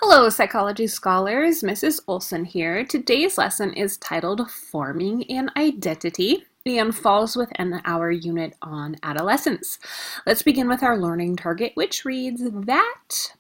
Hello, psychology scholars. Mrs. Olson here. Today's lesson is titled Forming an Identity and falls within our unit on adolescence. Let's begin with our learning target, which reads that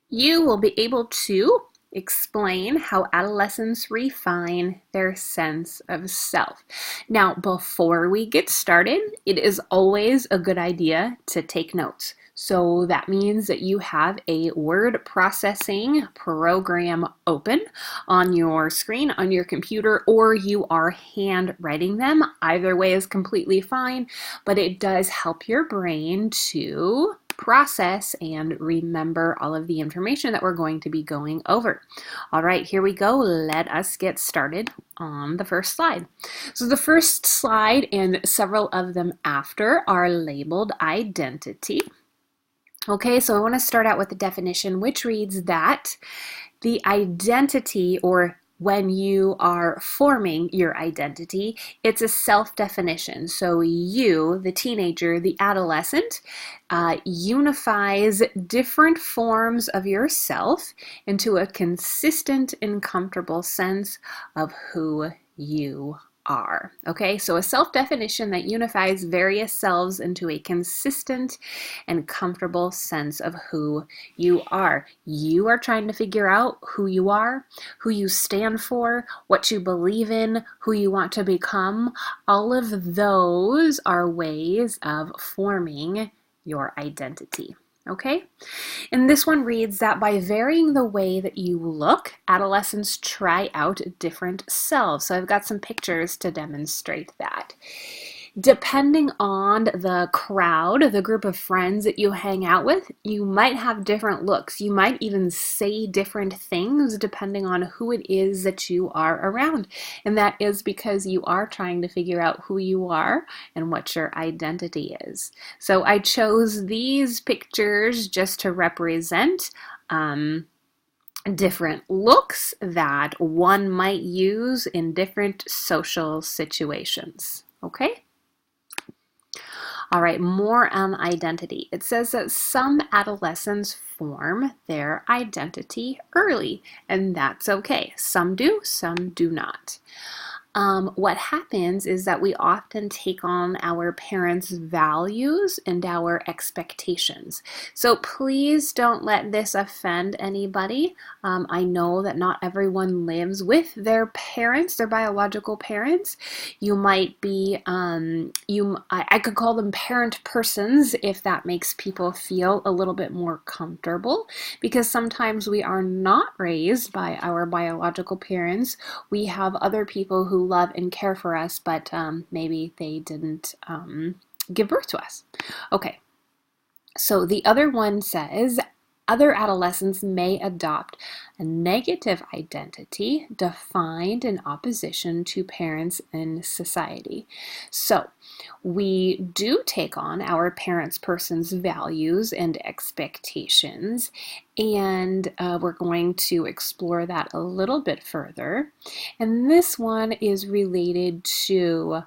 you will be able to explain how adolescents refine their sense of self. Now, before we get started, it is always a good idea to take notes. So that means that you have a word processing program open on your screen, on your computer, or you are handwriting them. Either way is completely fine, but it does help your brain to process and remember all of the information that we're going to be going over. All right, here we go. Let us get started on the first slide. So the first slide and several of them after are labeled identity. Okay, so I want to start out with the definition, which reads that the identity, or when you are forming your identity, it's a self-definition. So you, the teenager, the adolescent, unifies different forms of yourself into a consistent and comfortable sense of who you are. Okay, so a self-definition that unifies various selves into a consistent and comfortable sense of who you are. You are trying to figure out who you are, who you stand for, what you believe in, who you want to become. All of those are ways of forming your identity. Okay? And this one reads that by varying the way that you look, adolescents try out different selves. So I've got some pictures to demonstrate that. Depending on the crowd, the group of friends that you hang out with, you might have different looks. You might even say different things depending on who it is that you are around. And that is because you are trying to figure out who you are and what your identity is. So I chose these pictures just to represent different looks that one might use in different social situations. Okay? All right, more on identity. It says that some adolescents form their identity early, and that's okay. Some do, some do not. What happens is that we often take on our parents' values and our expectations. So please don't let this offend anybody. I know that not everyone lives with their parents, their biological parents. You might be, I could call them parent persons if that makes people feel a little bit more comfortable, because sometimes we are not raised by our biological parents. We have other people who love and care for us, but maybe they didn't give birth to us. Okay, so the other one says, other adolescents may adopt a negative identity defined in opposition to parents and society. So we do take on our parents' person's values and expectations, and we're going to explore that a little bit further. And this one is related to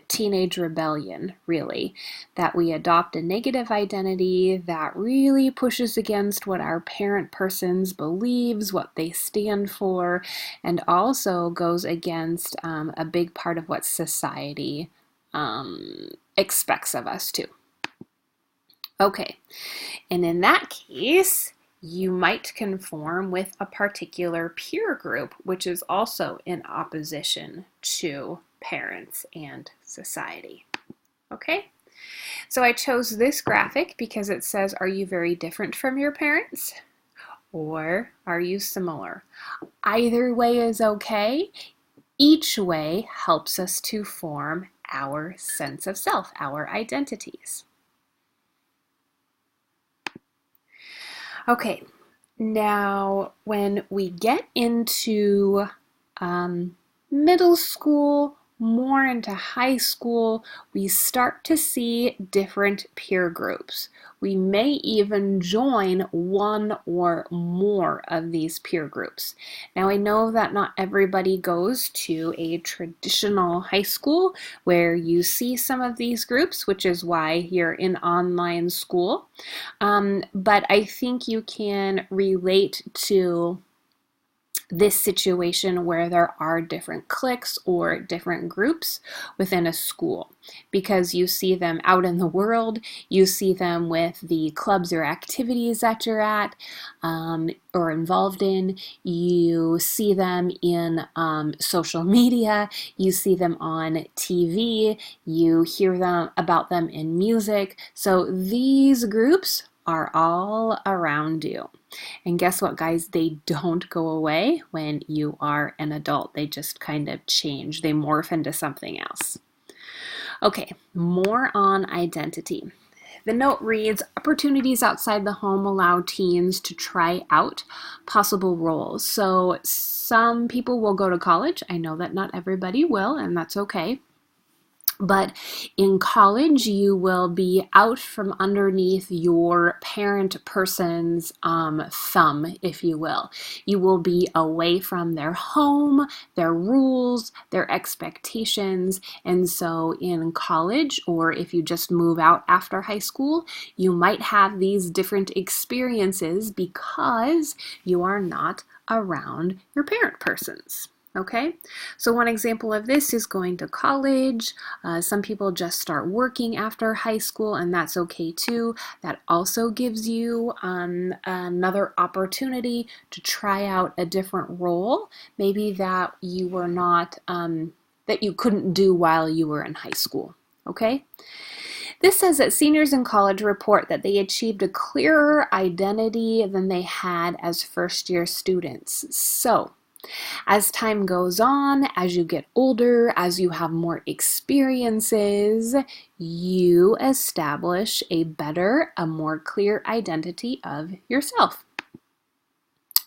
teenage rebellion, really, that we adopt a negative identity that really pushes against what our parent persons believes, what they stand for, and also goes against a big part of what society expects of us too. Okay, and in that case, you might conform with a particular peer group, which is also in opposition to parents and society. Okay, so I chose this graphic because it says, are you very different from your parents? Or are you similar? Either way is okay. Each way helps us to form our sense of self, our identities. Okay, now when we get into middle school more into high school, we start to see different peer groups. We may even join one or more of these peer groups. Now, I know that not everybody goes to a traditional high school where you see some of these groups, which is why you're in online school. But I think you can relate to this situation where there are different cliques or different groups within a school, because you see them out in the world, you see them with the clubs or activities that you're at or involved in, you see them in social media, you see them on TV, you hear them about them in music. So these groups are all around you. And guess what, guys? They don't go away when you are an adult. They just kind of change. They morph into something else. Okay, more on identity. The note reads, opportunities outside the home allow teens to try out possible roles. So some people will go to college. I know that not everybody will, and that's okay. But in college, you will be out from underneath your parent person's thumb, if you will. You will be away from their home, their rules, their expectations. And so in college, or if you just move out after high school, you might have these different experiences because you are not around your parent persons. Okay, so one example of this is going to college. Some people just start working after high school, and that's okay too. That also gives you another opportunity to try out a different role, maybe that you were not, that you couldn't do while you were in high school. Okay. This says that seniors in college report that they achieved a clearer identity than they had as first-year students. So, as time goes on, as you get older, as you have more experiences, you establish a better, a more clear identity of yourself.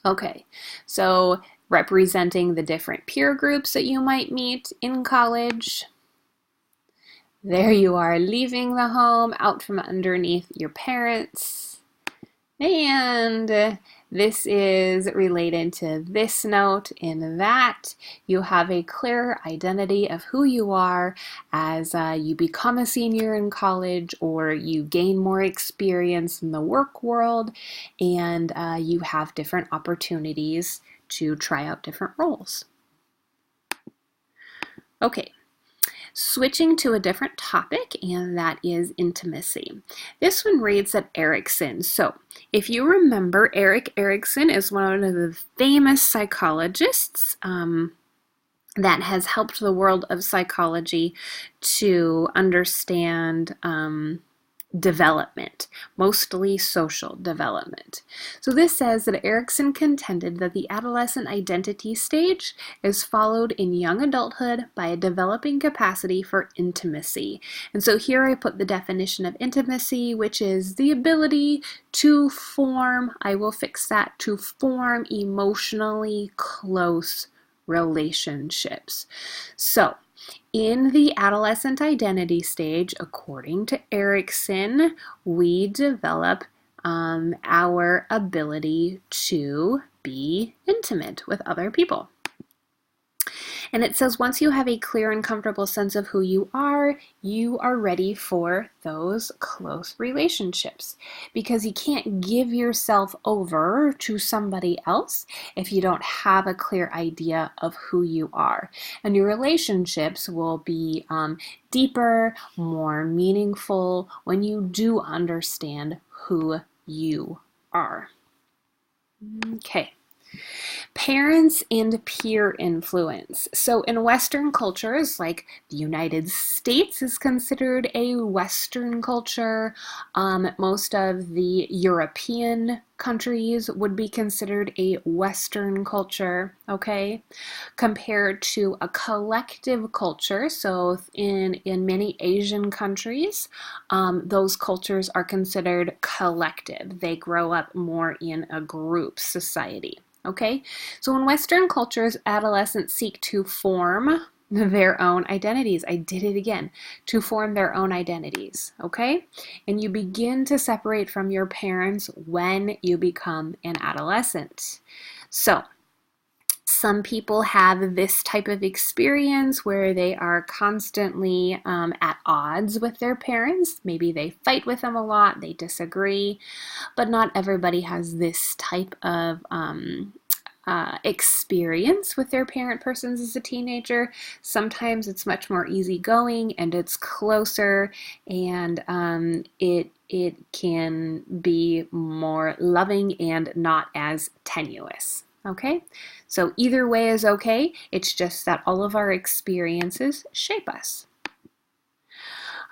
Okay, so representing the different peer groups that you might meet in college. There you are, leaving the home, out from underneath your parents. And this is related to this note in that you have a clear identity of who you are as you become a senior in college, or you gain more experience in the work world, and you have different opportunities to try out different roles. Okay. Switching to a different topic, and that is intimacy. This one reads at Erikson. So, if you remember, Erik Erikson is one of the famous psychologists that has helped the world of psychology to understand development, mostly social development. So this says that Erikson contended that the adolescent identity stage is followed in young adulthood by a developing capacity for intimacy. And so here I put the definition of intimacy, which is the ability to form, I will fix that, to form emotionally close relationships. So, in the adolescent identity stage, according to Erikson, we develop our ability to be intimate with other people. And it says once you have a clear and comfortable sense of who you are ready for those close relationships. Because you can't give yourself over to somebody else if you don't have a clear idea of who you are. And your relationships will be deeper, more meaningful when you do understand who you are. Okay. Parents and peer influence. So in Western cultures, like the United States is considered a Western culture. Most of the European countries would be considered a Western culture, okay? Compared to a collective culture. So in many Asian countries, those cultures are considered collective. They grow up more in a group society. Okay, so in Western cultures, adolescents seek to form their own identities. I did it again. To form their own identities, okay? And you begin to separate from your parents when you become an adolescent. So, some people have this type of experience where they are constantly at odds with their parents. Maybe they fight with them a lot, they disagree, but not everybody has this type of experience with their parent persons as a teenager. Sometimes it's much more easygoing and it's closer, and it can be more loving and not as tenuous. Okay, so either way is okay. It's just that all of our experiences shape us.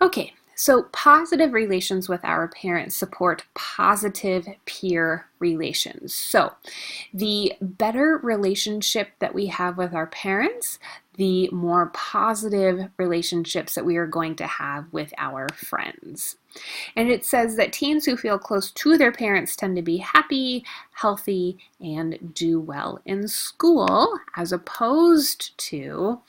Okay, so positive relations with our parents support positive peer relations. So the better relationship that we have with our parents, the more positive relationships that we are going to have with our friends. And it says that teens who feel close to their parents tend to be happy, healthy, and do well in school, as opposed to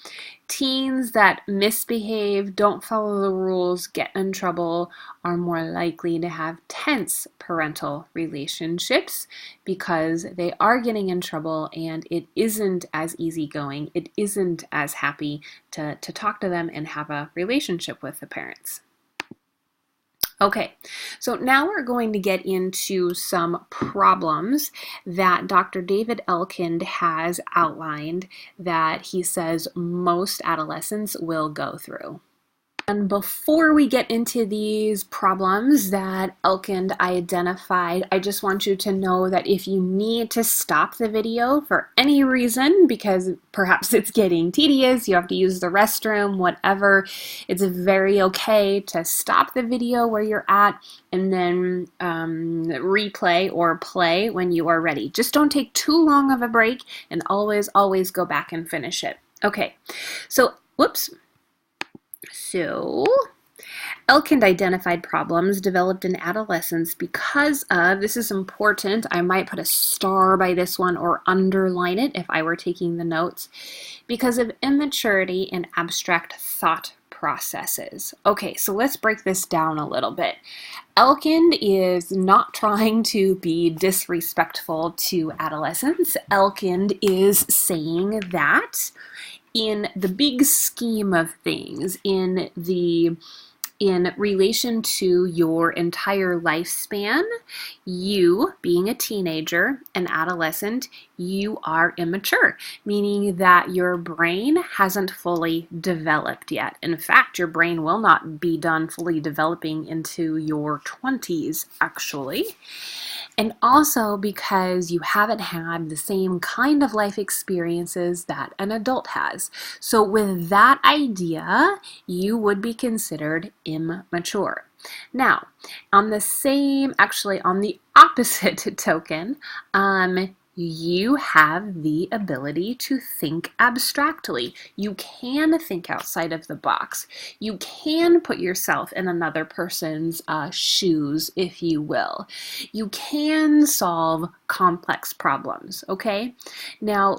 teens that misbehave, don't follow the rules, get in trouble, are more likely to have tense parental relationships because they are getting in trouble and it isn't as easygoing, it isn't as happy to talk to them and have a relationship with the parents. Okay, so now we're going to get into some problems that Dr. David Elkind has outlined that he says most adolescents will go through. And before we get into these problems that Elkind identified, I just want you to know that if you need to stop the video for any reason, because perhaps it's getting tedious, you have to use the restroom, whatever, it's very okay to stop the video where you're at and then replay or play when you are ready. Just don't take too long of a break and always go back and finish it. Okay, so, whoops. So, Elkind identified problems developed in adolescence because of, this is important, I might put a star by this one or underline it if I were taking the notes, because of immaturity in abstract thought processes. Okay, so let's break this down a little bit. Elkind is not trying to be disrespectful to adolescents. Elkind is saying that in the big scheme of things, in relation to your entire lifespan, you, being a teenager, an adolescent, you are immature, meaning that your brain hasn't fully developed yet. In fact, your brain will not be done fully developing into your 20s, actually. And also because you haven't had the same kind of life experiences that an adult has. So with that idea, you would be considered immature. Now, on the opposite token, you have the ability to think abstractly. You can think outside of the box. You can put yourself in another person's shoes, if you will. You can solve complex problems, okay? Now,